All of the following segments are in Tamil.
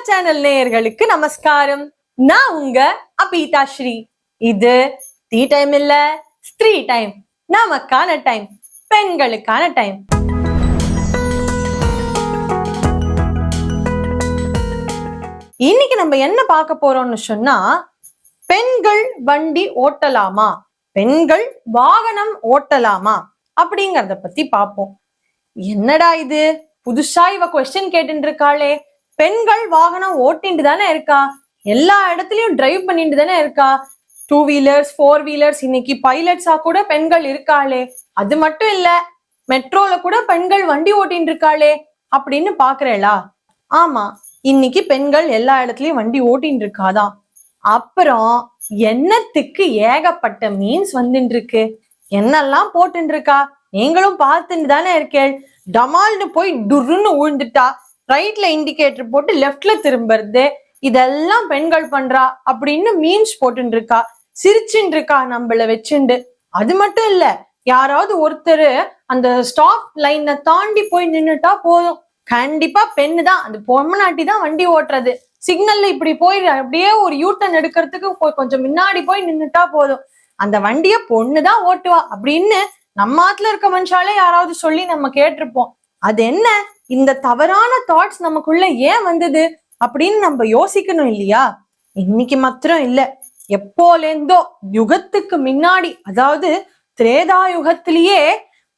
சேனல் நேயர்களுக்கு நமஸ்காரம். நான் உங்க அபீதா ஸ்ரீ. இது டீ டைம் இல்ல, ஸ்திரீ டைம், நமக்கான டைம், பெண்களுக்கான டைம். இன்னைக்கு நம்ம என்ன பார்க்க போறோம்னு சொன்னா, பெண்கள் வண்டி ஓட்டலாமா, பெண்கள் வாகனம் ஓட்டலாமா அப்படிங்கறத பத்தி பார்ப்போம். என்னடா இது புதுசா இவ கொஸ்டின் கேட்டு இருக்காளே, பெண்கள் வாகனம் ஓட்டிட்டு தானே இருக்கா, எல்லா இடத்துலயும் டிரைவ் பண்ணிட்டு தானே இருக்கா, 2 வீலர்ஸ் 4 வீலர்ஸ், இன்னைக்கு பைலட்ஸா கூட பெண்கள் இருக்காளே, அது மட்டும் இல்ல மெட்ரோல கூட பெண்கள் வண்டி ஓட்டிட்டு இருக்காளே அப்படின்னு பாக்குறேளா? ஆமா, இன்னைக்கு பெண்கள் எல்லா இடத்துலயும் வண்டி ஓட்டிட்டு இருக்காதான். அப்புறம் என்னத்துக்கு ஏகப்பட்ட மீன்ஸ் வந்துட்டு இருக்கு, என்னெல்லாம் போட்டு இருக்கா நீங்களும் பார்த்துட்டு தானே இருக்கேள். டமால்னு போய் டுருன்னு உழுந்துட்டா, ரைட்ல இண்டிகேட்டர் போட்டு லெஃப்ட்ல திரும்புறது, இதெல்லாம் பெண்கள் பண்றா அப்படின்னு மீன்ஸ் போட்டு இருக்கா, சிரிச்சுட்டு இருக்கா நம்மள வச்சுண்டு. அது மட்டும் இல்ல, யாராவது ஒருத்தர் அந்த ஸ்டாப் லைனை தாண்டி போய் நின்னுட்டா போதும், கண்டிப்பா பெண்ணு தான், அந்த பொம்மநாட்டி தான் வண்டி ஓட்டுறது, சிக்னல்ல இப்படி போய் அப்படியே ஒரு யூட்டன் எடுக்கிறதுக்கு கொஞ்சம் முன்னாடி போய் நின்னுட்டா போதும், அந்த வண்டிய பொண்ணுதான் ஓட்டுவா அப்படின்னு நம்ம ஆத்துல இருக்க மனுஷாலே யாராவது சொல்லி நம்ம கேட்டிருப்போம். அது என்ன, இந்த தவறான தாட்ஸ் நமக்குள்ள ஏன் வந்தது அப்படின்னு நம்ம யோசிக்கணும் இல்லையா? இன்னைக்கு மாத்திரம் இல்ல, எப்போலேந்தோ யுகத்துக்கு முன்னாடி, அதாவது திரேதா யுகத்திலேயே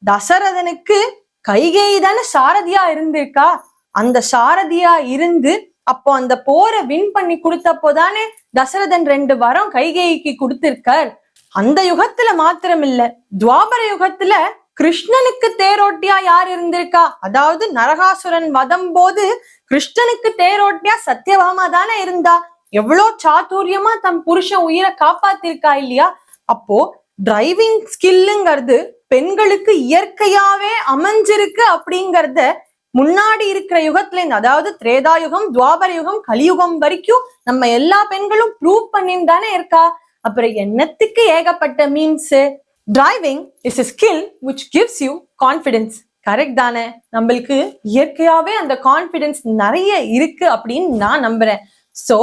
தசரதனுக்கு கைகேயி தானே சாரதியா இருந்திருக்கா. அந்த சாரதியா இருந்து அப்போ அந்த போரை வின் பண்ணி கொடுத்தப்போதானே தசரதன் 2 வரம் கைகேயிக்கு கொடுத்திருக்கார். அந்த யுகத்துல மாத்திரம் இல்ல, துவாபர யுகத்துல கிருஷ்ணனுக்கு தேரோட்டியா யார் இருந்திருக்கா, அதாவது நரகாசுரன் வதம் போது கிருஷ்ணனுக்கு தேரோட்டியா சத்யபாமா தானே இருந்தா. எவ்வளவு சாதுரியமா தம் புருஷன் உயிரை காப்பாத்திருக்கா இல்லையா? அப்போ டிரைவிங் ஸ்கில்லுங்கிறது பெண்களுக்கு இயற்கையாவே அமைஞ்சிருக்கு அப்படிங்கறத முன்னாடி இருக்கிற யுகத்துல இருந்து, அதாவது திரேதா யுகம், துவாபர யுகம், கலியுகம் வரைக்கும் நம்ம எல்லா பெண்களும் ப்ரூவ் பண்ணின்னு தானே இருக்கா. அப்புறம் என்னத்துக்கு ஏகப்பட்ட means? Driving is a skill which gives you confidence. Correct தானே? நம்மளுக்கு இயற்கையாவே அந்த கான்ஃபிடன்ஸ் நிறைய இருக்கு அப்படின்னு நான் நம்புறேன். சோ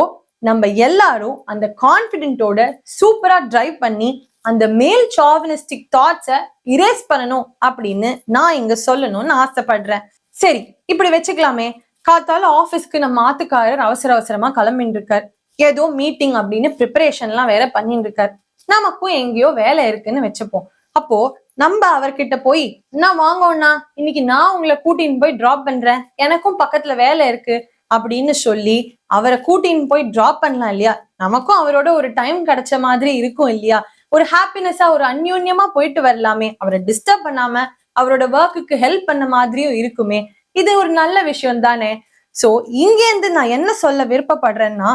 நம்ம எல்லாரும் அந்த கான்ஃபிடென்ட்டோட சூப்பரா டிரைவ் பண்ணி அந்த மேல் சாவனிஸ்டிக் தாட்ஸை இரேஸ் பண்ணணும் அப்படின்னு நான் இங்க சொல்லணும்னு ஆசைப்படுறேன். சரி, இப்படி வச்சுக்கலாமே, காத்தால ஆபீஸ்க்கு நம்ம ஆத்துக்காரர் அவசர அவசரமா கிளம்பிட்டு இருக்கார், ஏதோ மீட்டிங் அப்படின்னு ப்ரிப்பரேஷன் எல்லாம் வேற பண்ணிட்டு இருக்காரு, நமக்கும் எங்கேயோ வேலை இருக்குன்னு வச்சுப்போம். அப்போ நம்ம அவர்கிட்ட போய், நான் வாங்கோண்ணா, இன்னைக்கு நான் உங்களை கூட்டின்னு போய் டிராப் பண்றேன், எனக்கும் பக்கத்துல வேலை இருக்கு அப்படின்னு சொல்லி அவரை கூட்டின்னு போய் டிராப் பண்ணலாம் இல்லையா? நமக்கும் அவரோட ஒரு டைம் கிடைச்ச மாதிரி இருக்கும் இல்லையா? ஒரு ஹாப்பினஸா ஒரு அந்யோன்யமா போயிட்டு வரலாமே, அவரை டிஸ்டர்ப் பண்ணாம அவரோட ஒர்க்குக்கு ஹெல்ப் பண்ண மாதிரியும் இருக்குமே. இது ஒரு நல்ல விஷயம் தானே. சோ இங்கேருந்து நான் என்ன சொல்ல விருப்பப்படுறேன்னா,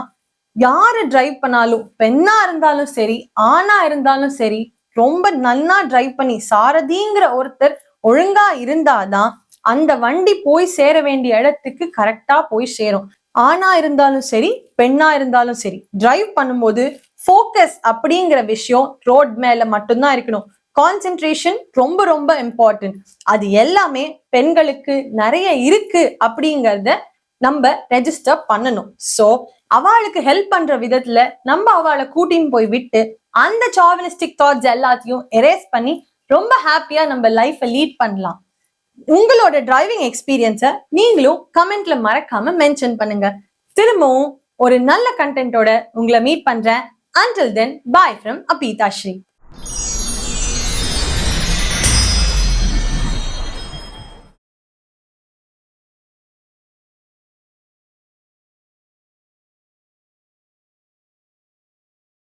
யாரு டிரைவ் பண்ணாலும், பெண்ணா இருந்தாலும் சரி ஆணா இருந்தாலும் சரி, ரொம்ப நல்லா டிரைவ் பண்ணி சாரதிங்கிற ஒருத்தர் ஒழுங்கா இருந்தாதான் அந்த வண்டி போய் சேர வேண்டிய இடத்துக்கு கரெக்டா போய் சேரும். ஆணா இருந்தாலும் சரி பெண்ணா இருந்தாலும் சரி, டிரைவ் பண்ணும்போது ஃபோக்கஸ் அப்படிங்கிற விஷயம் ரோட் மேல மட்டும்தான் இருக்கணும். கான்சென்ட்ரேஷன் ரொம்ப ரொம்ப இம்பார்ட்டன்ட். அது எல்லாமே பெண்களுக்கு நிறைய இருக்கு அப்படிங்கறத நம்ம ரெஜிஸ்டர் பண்ணணும். சோ அவளுக்கு ஹெல்ப் பண்ற விதத்துல நம்ம அவளை கூட்டின்னு போய் விட்டு அந்த சாவனிஸ்டிக் தாட்ஸ் எல்லாத்தையும் எரேஸ் பண்ணி ரொம்ப ஹாப்பியா நம்ம லைஃபை லீட் பண்ணலாம். உங்களோட டிரைவிங் எக்ஸ்பீரியன்ஸை நீங்களும் கமெண்ட்ல மறக்காம மென்ஷன் பண்ணுங்க. திரும்பவும் ஒரு நல்ல கண்டென்ட்டோட உங்களை மீட் பண்றேன். Until then, bye from Apita Shri.